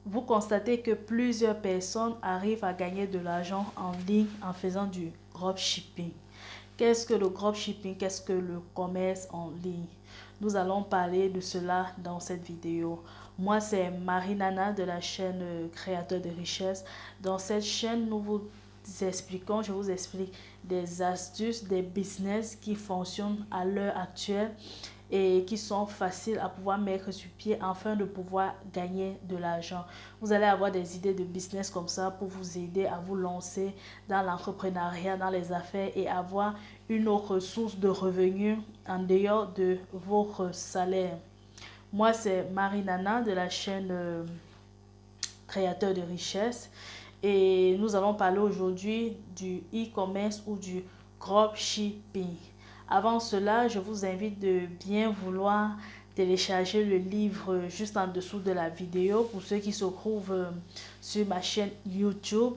Vous constatez que plusieurs personnes arrivent à gagner de l'argent en ligne en faisant du dropshipping. Qu'est-ce que le dropshipping? Qu'est-ce que le commerce en ligne? Nous allons parler de cela dans cette vidéo. Moi, c'est Marie-Nana de la chaîne Créateur de richesse. Dans cette chaîne, je vous explique des astuces, des business qui fonctionnent à l'heure actuelle et qui sont faciles à pouvoir mettre sur pied afin de pouvoir gagner de l'argent. Vous allez avoir des idées de business comme ça pour vous aider à vous lancer dans l'entrepreneuriat, dans les affaires et avoir une autre source de revenus en dehors de votre salaire. Moi, c'est Marie-Nana de la chaîne Créateur de richesse et nous allons parler aujourd'hui du e-commerce ou du dropshipping. Avant cela, je vous invite de bien vouloir télécharger le livre juste en dessous de la vidéo pour ceux qui se trouvent sur ma chaîne YouTube.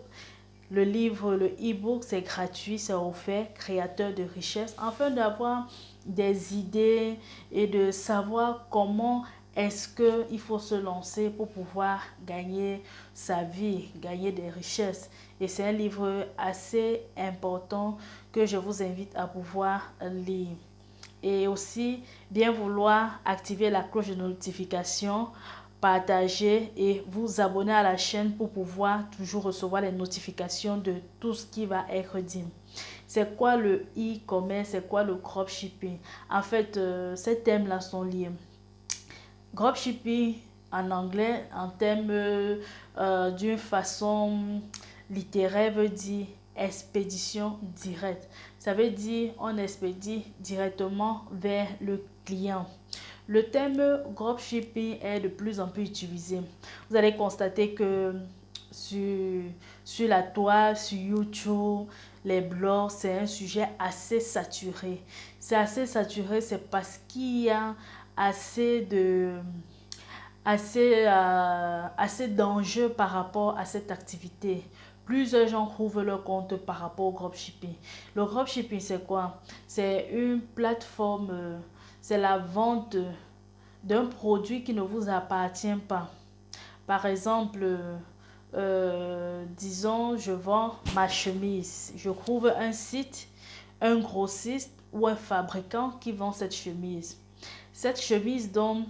Le livre, le e-book, c'est gratuit, c'est offert, créateur de richesse, afin d'avoir des idées et de savoir comment est-ce qu'il faut se lancer pour pouvoir gagner sa vie, gagner des richesses. Et c'est un livre assez important que je vous invite à pouvoir lire. Et aussi, bien vouloir activer la cloche de notification, partager et vous abonner à la chaîne pour pouvoir toujours recevoir les notifications de tout ce qui va être dit. C'est quoi le e-commerce? C'est quoi le dropshipping? En fait, ces thèmes-là sont liés. Dropshipping en anglais, en termes d'une façon littéraire, veut dire expédition directe. Ça veut dire on expédie directement vers le client. Le terme dropshipping est de plus en plus utilisé. Vous allez constater que sur la toile, sur YouTube, les blogs, c'est un sujet assez saturé. C'est assez saturé, c'est parce qu'il y a assez de assez d'enjeux par rapport à cette activité. Plusieurs gens trouvent leur compte par rapport au dropshipping. Le dropshipping, c'est quoi? C'est une plateforme, c'est la vente d'un produit qui ne vous appartient pas. Par exemple, disons, je vends ma chemise. Je trouve un site, un grossiste ou un fabricant qui vend cette chemise. Cette chemise dont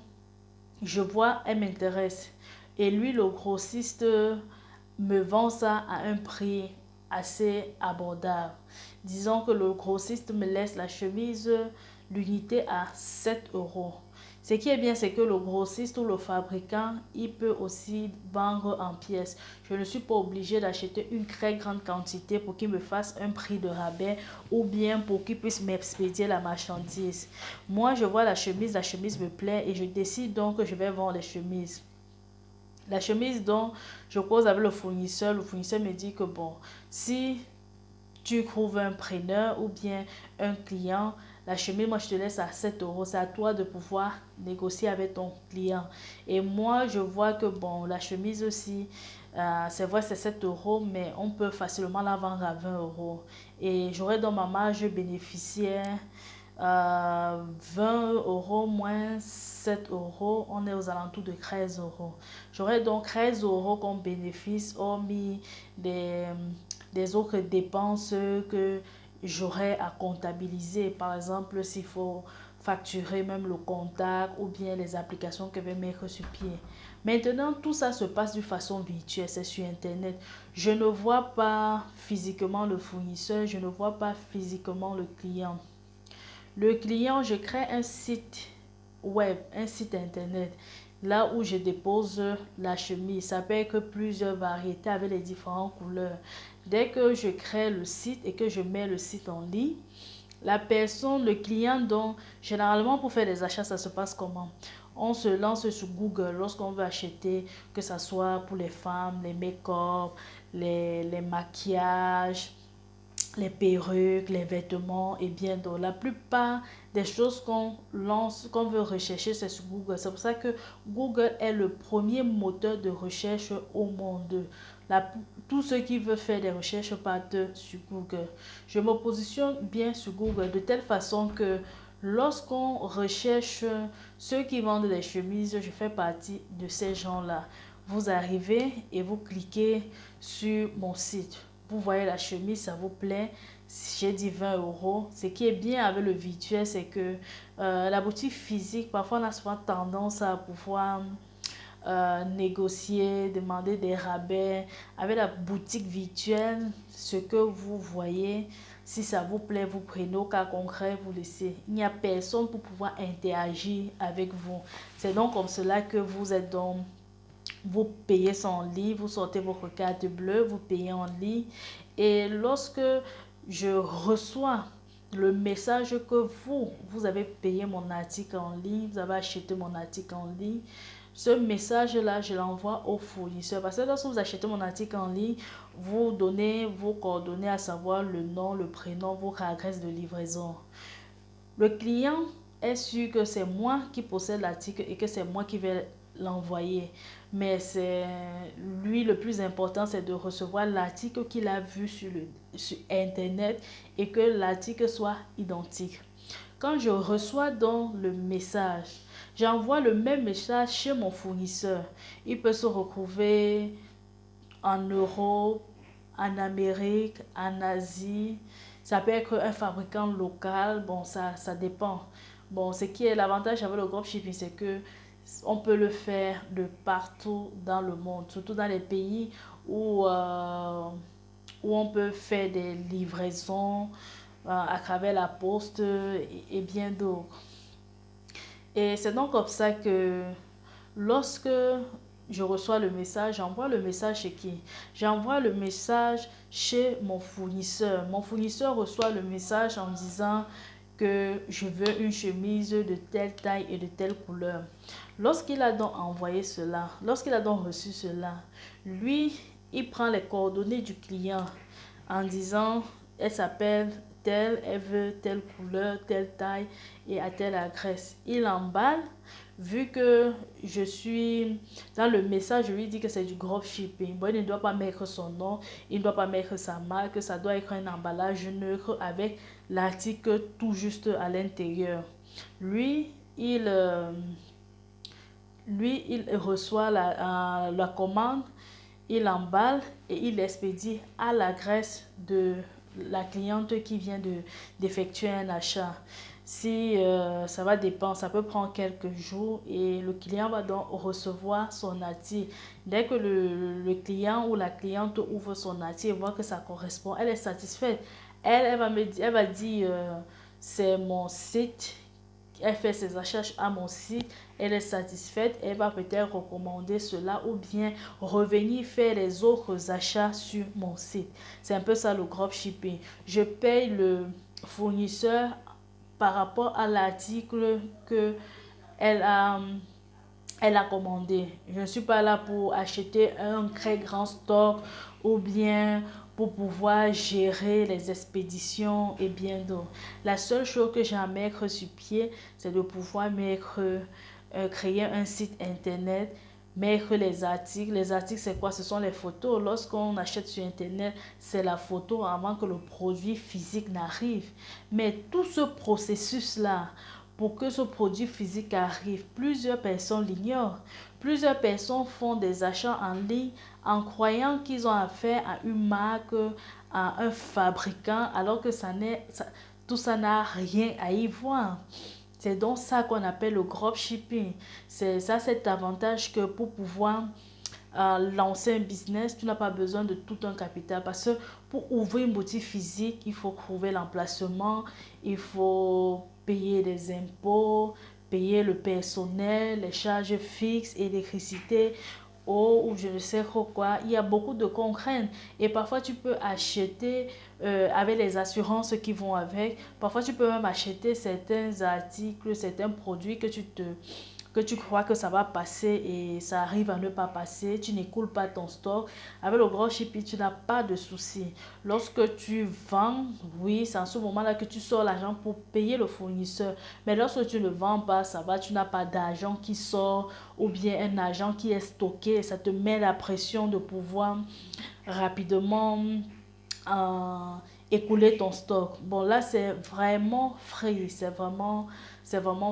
je vois, elle m'intéresse. Et lui, le grossiste, me vend ça à un prix assez abordable. Disons que le grossiste me laisse la chemise, l'unité à 7 euros. Ce qui est bien, c'est que le grossiste ou le fabricant, il peut aussi vendre en pièces. Je ne suis pas obligée d'acheter une très grande quantité pour qu'il me fasse un prix de rabais ou bien pour qu'il puisse m'expédier la marchandise. Moi, je vois la chemise me plaît et je décide donc que je vais vendre les chemises. La chemise dont je cause avec le fournisseur me dit que bon, si tu trouves un preneur ou bien un client, la chemise, moi je te laisse à 7 euros. C'est à toi de pouvoir négocier avec ton client. Et moi, je vois que bon, la chemise aussi, c'est vrai, c'est 7 euros, mais on peut facilement la vendre à 20 euros. Et j'aurai dans ma marge bénéficiaire 20 euros moins 7 euros, on est aux alentours de 13 euros. J'aurai donc 13 euros comme bénéfice, hormis des autres dépenses que j'aurai à comptabiliser. Par exemple, s'il faut facturer même le contact ou bien les applications que je vais mettre sur pied. Maintenant, tout ça se passe de façon virtuelle, c'est sur Internet. Je ne vois pas physiquement le fournisseur, je ne vois pas physiquement le client. Le client, je crée un site web, un site internet, là où je dépose la chemise. Ça peut être plusieurs variétés avec les différentes couleurs. Dès que je crée le site et que je mets le site en ligne, la personne, le client, donc, généralement pour faire des achats, ça se passe comment? On se lance sur Google lorsqu'on veut acheter, que ce soit pour les femmes, les make-up, les maquillages, les perruques, les vêtements et bien d'autres. La plupart des choses qu'on lance, qu'on veut rechercher, c'est sur Google. C'est pour ça que Google est le premier moteur de recherche au monde. La, tous ceux qui veulent faire des recherches partent sur Google. Je me positionne bien sur Google de telle façon que lorsqu'on recherche ceux qui vendent des chemises, je fais partie de ces gens-là. vous arrivez et vous cliquez sur mon site. Vous voyez la chemise, ça vous plaît. J'ai dit 20 euros. Ce qui est bien avec le virtuel, c'est que la boutique physique, parfois on a souvent tendance à pouvoir négocier, demander des rabais. Avec la boutique virtuelle, ce que vous voyez, si ça vous plaît, vous prenez au cas concret, vous laissez. Il n'y a personne pour pouvoir interagir avec vous. C'est donc comme cela que vous êtes donc, vous payez ça en ligne, vous sortez votre carte bleue, vous payez en ligne. Et lorsque je reçois le message que vous avez payé mon article en ligne, vous avez acheté mon article en ligne, ce message-là, je l'envoie au fournisseur. Parce que lorsque vous achetez mon article en ligne, vous donnez vos coordonnées, à savoir le nom, le prénom, votre adresse de livraison. Le client est sûr que c'est moi qui possède l'article et que c'est moi qui vais l'envoyer. Mais c'est lui le plus important, c'est de recevoir l'article qu'il a vu sur Internet et que l'article soit identique. Quand je reçois donc le message, j'envoie le même message chez mon fournisseur. Il peut se retrouver en Europe, en Amérique, en Asie. Ça peut être un fabricant local. Bon, ça dépend. Bon, ce qui est l'avantage avec le dropshipping, c'est que on peut le faire de partout dans le monde, surtout dans les pays où on peut faire des livraisons à travers la poste et bien d'autres. Et c'est donc comme ça que lorsque je reçois le message, j'envoie le message chez qui? J'envoie le message chez mon fournisseur. Mon fournisseur reçoit le message en disant que je veux une chemise de telle taille et de telle couleur. Lorsqu'il a donc envoyé cela, lorsqu'il a donc reçu cela, lui, il prend les coordonnées du client en disant, elle s'appelle telle, elle veut telle couleur, telle taille et à telle adresse. Il emballe, vu que je suis dans le message, je lui dis que c'est du dropshipping. Bon, il ne doit pas mettre son nom, il ne doit pas mettre sa marque, ça doit être un emballage neutre avec l'article tout juste à l'intérieur. Lui, il reçoit la commande, il emballe et il expédie à l'adresse de la cliente qui vient d'effectuer un achat. Si ça va dépendre, ça peut prendre quelques jours et le client va donc recevoir son article. Dès que le client ou la cliente ouvre son article et voit que ça correspond, elle est satisfaite. Elle va dire c'est mon site, elle fait ses achats à mon site, elle est satisfaite, elle va peut-être recommander cela ou bien revenir faire les autres achats sur mon site. C'est un peu ça le dropshipping. Je paye le fournisseur par rapport à l'article que elle a, elle a commandé. Je ne suis pas là pour acheter un très grand stock ou bien pour pouvoir gérer les expéditions et bien d'autres. La seule chose que j'ai à mettre sur pied, c'est de pouvoir créer un site internet, mettre les articles. Les articles, c'est quoi? Ce sont les photos. Lorsqu'on achète sur internet, c'est la photo avant que le produit physique n'arrive. Mais tout ce processus-là, pour que ce produit physique arrive, plusieurs personnes l'ignorent. Plusieurs personnes font des achats en ligne en croyant qu'ils ont affaire à une marque, à un fabricant, alors que tout ça n'a rien à y voir. C'est donc ça qu'on appelle le dropshipping. C'est ça, cet avantage que pour pouvoir lancer un business, tu n'as pas besoin de tout un capital parce que pour ouvrir une boutique physique, il faut trouver l'emplacement, il faut payer des impôts, payer le personnel, les charges fixes, électricité, eau ou je ne sais trop quoi. Il y a beaucoup de contraintes et parfois tu peux acheter avec les assurances qui vont avec. Parfois tu peux même acheter certains articles, certains produits que tu crois que ça va passer et ça arrive à ne pas passer, tu n'écoules pas ton stock. Avec le dropshipping, tu n'as pas de souci. Lorsque tu vends, oui, c'est en ce moment-là que tu sors l'argent pour payer le fournisseur. Mais lorsque tu ne vends pas, ça va, tu n'as pas d'argent qui sort ou bien un argent qui est stocké. Ça te met la pression de pouvoir rapidement euh, écouler ton stock. Bon, là, c'est vraiment free. C'est vraiment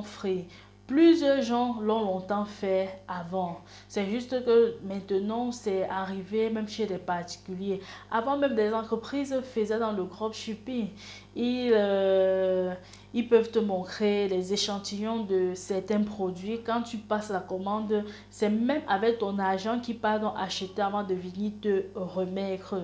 free. Plusieurs gens l'ont longtemps fait avant. C'est juste que maintenant, c'est arrivé même chez les particuliers. Avant même, des entreprises faisaient dans le dropshipping. Ils, euh, ils peuvent te montrer les échantillons de certains produits. Quand tu passes la commande, c'est même avec ton agent qui part donc acheter avant de venir te remettre.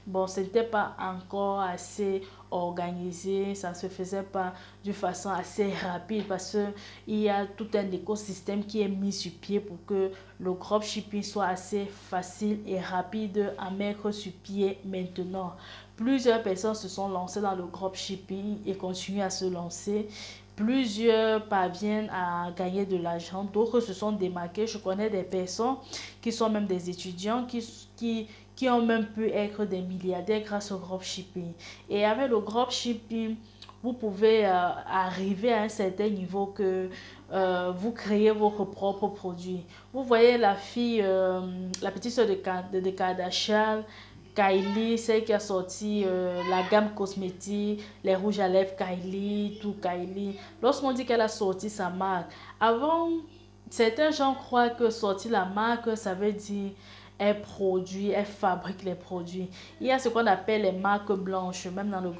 Bon, ce n'était pas encore assez organisé, ça ne se faisait pas d'une façon assez rapide parce que il y a tout un écosystème qui est mis sur pied pour que le dropshipping soit assez facile et rapide à mettre sur pied maintenant. Plusieurs personnes se sont lancées dans le dropshipping et continuent à se lancer. Plusieurs parviennent à gagner de l'argent, d'autres se sont démarqués. Je connais des personnes qui sont même des étudiants qui ont même pu être des milliardaires grâce au dropshipping. Et avec le dropshipping, vous pouvez arriver à un certain niveau que vous créez votre propre produit. Vous voyez la fille, la petite soeur de Kardashian, Kylie, celle qui a sorti la gamme cosmétique, les rouges à lèvres Kylie, tout Kylie. Lorsqu'on dit qu'elle a sorti sa marque, avant, certains gens croient que sortir la marque, ça veut dire elle produit, elle fabrique les produits. Il y a ce qu'on appelle les marques blanches, même dans le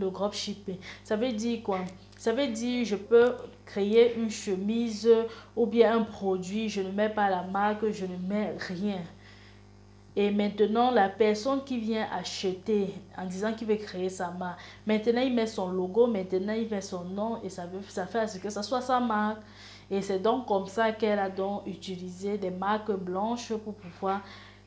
dropshipping. Ça veut dire quoi? Ça veut dire je peux créer une chemise ou bien un produit, je ne mets pas la marque, je ne mets rien. Et maintenant, la personne qui vient acheter en disant qu'il veut créer sa marque, maintenant il met son logo, maintenant il met son nom et ça fait à ce que ça soit sa marque. Et c'est donc comme ça qu'elle a donc utilisé des marques blanches pour pouvoir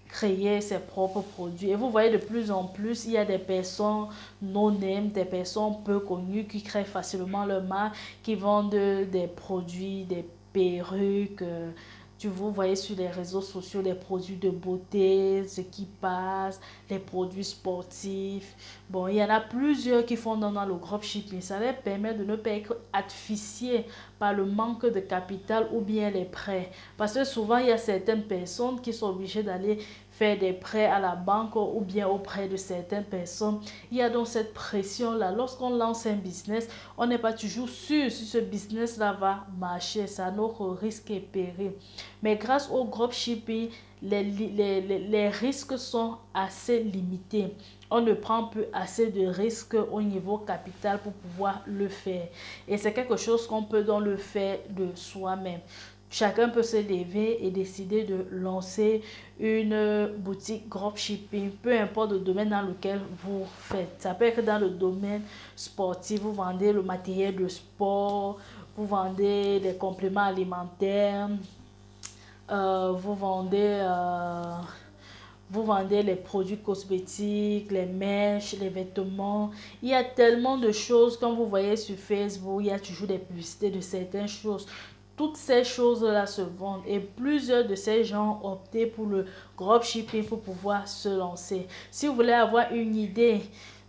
créer ses propres produits. Et vous voyez de plus en plus, il y a des personnes non-name, des personnes peu connues qui créent facilement leur marque, qui vendent des produits, des perruques, vous voyez sur les réseaux sociaux les produits de beauté, ce qui passe, les produits sportifs. Bon, il y en a plusieurs qui font dans le dropshipping. Ça leur permet de ne pas être asphyxiés par le manque de capital ou bien les prêts. Parce que souvent, il y a certaines personnes qui sont obligées d'aller faire des prêts à la banque ou bien auprès de certaines personnes. Il y a donc cette pression-là. Lorsqu'on lance un business, on n'est pas toujours sûr si ce business-là va marcher. C'est à notre risque et péril. Mais grâce au dropshipping, les risques sont assez limités. On ne prend plus assez de risques au niveau capital pour pouvoir le faire. Et c'est quelque chose qu'on peut donc le faire de soi-même. Chacun peut se lever et décider de lancer une boutique dropshipping, peu importe le domaine dans lequel vous faites. Ça peut être dans le domaine sportif, vous vendez le matériel de sport, vous vendez les compléments alimentaires, vous vendez les produits cosmétiques, les mèches, les vêtements. Il y a tellement de choses, comme vous voyez sur Facebook, il y a toujours des publicités de certaines choses. Toutes ces choses-là se vendent et plusieurs de ces gens ont opté pour le dropshipping pour pouvoir se lancer. Si vous voulez avoir une idée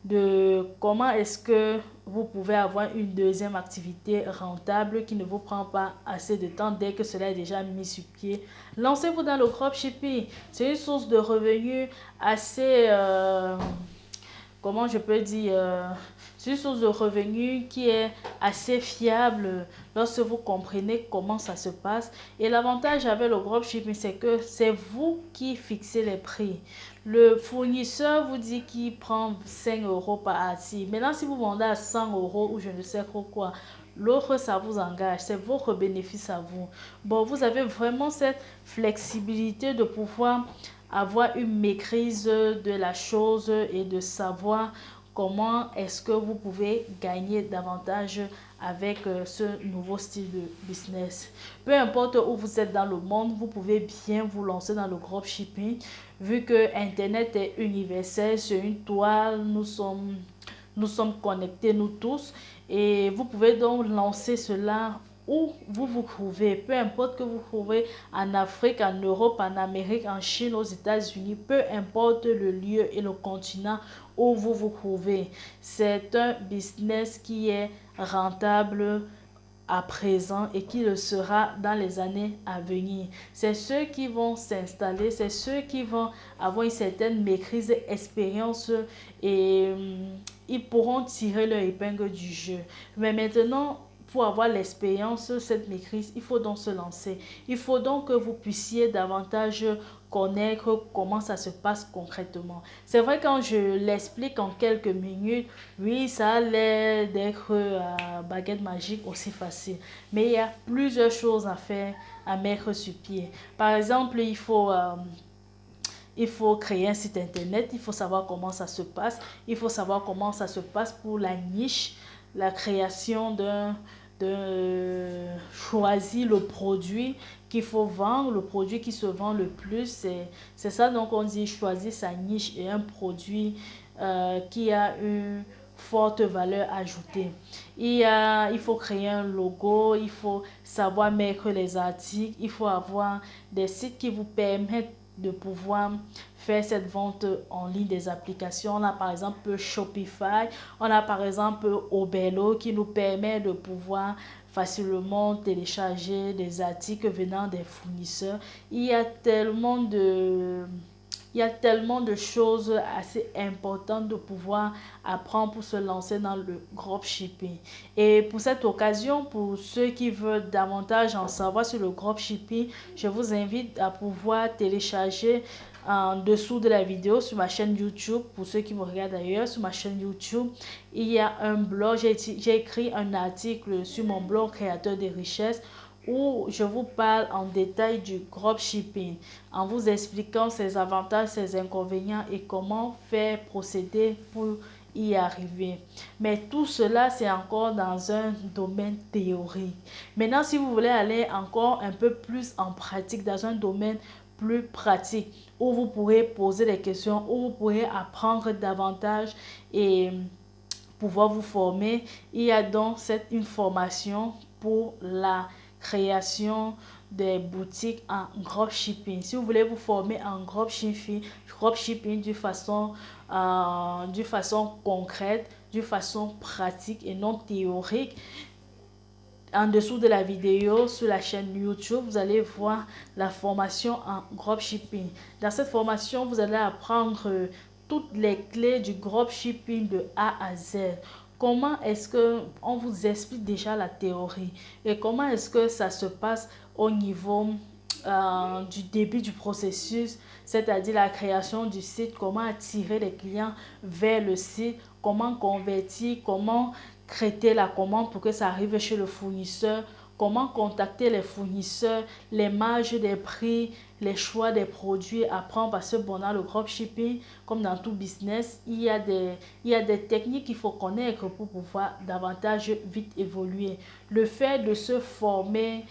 de comment est-ce que vous pouvez avoir une deuxième activité rentable qui ne vous prend pas assez de temps dès que cela est déjà mis sur pied, lancez-vous dans le dropshipping. C'est une source de revenus assez, comment je peux dire, c'est une source de revenus qui est assez fiable lorsque vous comprenez comment ça se passe. Et l'avantage avec le dropshipping, c'est que c'est vous qui fixez les prix. Le fournisseur vous dit qu'il prend 5 euros par article. Maintenant, si vous vendez à 100 euros ou je ne sais trop quoi, l'autre, ça vous engage. C'est votre bénéfice à vous. Bon, vous avez vraiment cette flexibilité de pouvoir avoir une maîtrise de la chose et de savoir comment est-ce que vous pouvez gagner davantage avec ce nouveau style de business. Peu importe où vous êtes dans le monde, vous pouvez bien vous lancer dans le dropshipping vu que Internet est universel, c'est une toile, nous sommes connectés nous tous et vous pouvez donc lancer cela où vous vous trouvez, peu importe que vous trouvez en Afrique, en Europe, en Amérique, en Chine, aux États-Unis, peu importe le lieu et le continent où vous vous trouvez. C'est un business qui est rentable à présent et qui le sera dans les années à venir. C'est ceux qui vont s'installer, c'est ceux qui vont avoir une certaine maîtrise, expérience et ils pourront tirer leur épingle du jeu. Mais maintenant, pour avoir l'expérience, cette maîtrise, il faut donc se lancer. Il faut donc que vous puissiez davantage connaître comment ça se passe concrètement. C'est vrai, quand je l'explique en quelques minutes, oui, ça a l'air d'être baguette magique aussi facile. Mais il y a plusieurs choses à faire, à mettre sur pied. Par exemple, il faut créer un site internet, il faut savoir comment ça se passe, il faut savoir comment ça se passe pour la niche, la création choisir le produit qu'il faut vendre, le produit qui se vend le plus, c'est ça. Donc on dit choisir sa niche et un produit qui a une forte valeur ajoutée. Il faut créer un logo, il faut savoir mettre les articles, il faut avoir des sites qui vous permettent de pouvoir faire cette vente en ligne des applications. On a par exemple Shopify, on a par exemple Oberlo qui nous permet de pouvoir facilement télécharger des articles venant des fournisseurs. Il y a tellement de choses assez importantes de pouvoir apprendre pour se lancer dans le dropshipping. Et pour cette occasion, pour ceux qui veulent davantage en savoir sur le dropshipping, je vous invite à pouvoir télécharger en dessous de la vidéo sur ma chaîne YouTube. Pour ceux qui me regardent d'ailleurs, sur ma chaîne YouTube, il y a un blog. J'ai écrit un article sur mon blog Créateur de richesses où je vous parle en détail du dropshipping, en vous expliquant ses avantages, ses inconvénients et comment faire procéder pour y arriver. Mais tout cela, c'est encore dans un domaine théorique. Maintenant, si vous voulez aller encore un peu plus en pratique, dans un domaine plus pratique, où vous pourrez poser des questions, où vous pourrez apprendre davantage et pouvoir vous former, il y a donc une formation pour la création des boutiques en dropshipping. Si vous voulez vous former en dropshipping d'une façon concrète, d'une façon pratique et non théorique, en dessous de la vidéo sur la chaîne YouTube, vous allez voir la formation en dropshipping. Dans cette formation, vous allez apprendre toutes les clés du dropshipping de A à Z. Comment est-ce que on vous explique déjà la théorie et comment est-ce que ça se passe au niveau du début du processus, c'est-à-dire la création du site, comment attirer les clients vers le site, comment convertir, comment traiter la commande pour que ça arrive chez le fournisseur, comment contacter les fournisseurs, les marges des prix, les choix des produits à prendre, parce que bon, dans le dropshipping, comme dans tout business, il y a des techniques qu'il faut connaître pour pouvoir davantage vite évoluer. Le fait de se former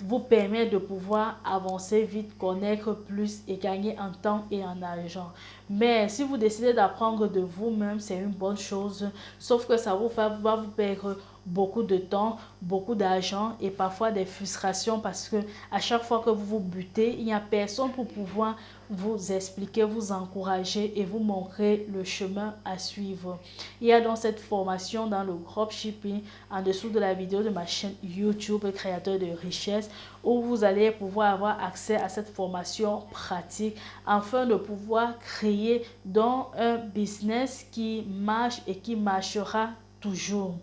vous permet de pouvoir avancer vite, connaître plus et gagner en temps et en argent. Mais si vous décidez d'apprendre de vous-même, c'est une bonne chose, sauf que ça va vous perdre beaucoup de temps, beaucoup d'argent et parfois des frustrations, parce que à chaque fois que vous vous butez, il n'y a personne pour pouvoir vous expliquer, vous encourager et vous montrer le chemin à suivre. Il y a donc cette formation dans le dropshipping en dessous de la vidéo de ma chaîne YouTube Créateur de richesses, où vous allez pouvoir avoir accès à cette formation pratique afin de pouvoir créer donc un business qui marche et qui marchera toujours.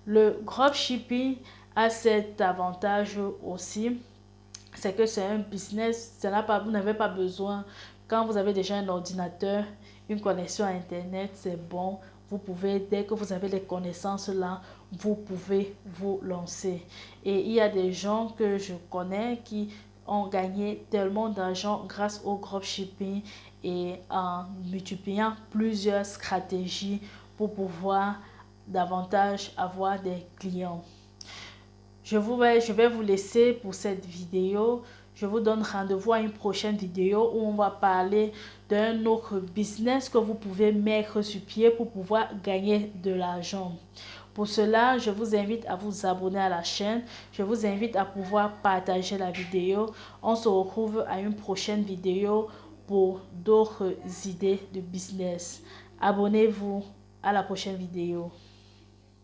Le dropshipping a cet avantage aussi, c'est que c'est un business, vous n'avez pas besoin, quand vous avez déjà un ordinateur, une connexion à internet, c'est bon. Vous pouvez, dès que vous avez les connaissances là, vous pouvez vous lancer. Et il y a des gens que je connais qui ont gagné tellement d'argent grâce au dropshipping et en multipliant plusieurs stratégies pour pouvoir davantage avoir des clients. Je vais vous laisser pour cette vidéo. Je vous donne rendez-vous à une prochaine vidéo où on va parler d'un autre business que vous pouvez mettre sur pied pour pouvoir gagner de l'argent. Pour cela, je vous invite à vous abonner à la chaîne. Je vous invite à pouvoir partager la vidéo. On se retrouve à une prochaine vidéo pour d'autres idées de business. Abonnez-vous. À la prochaine vidéo.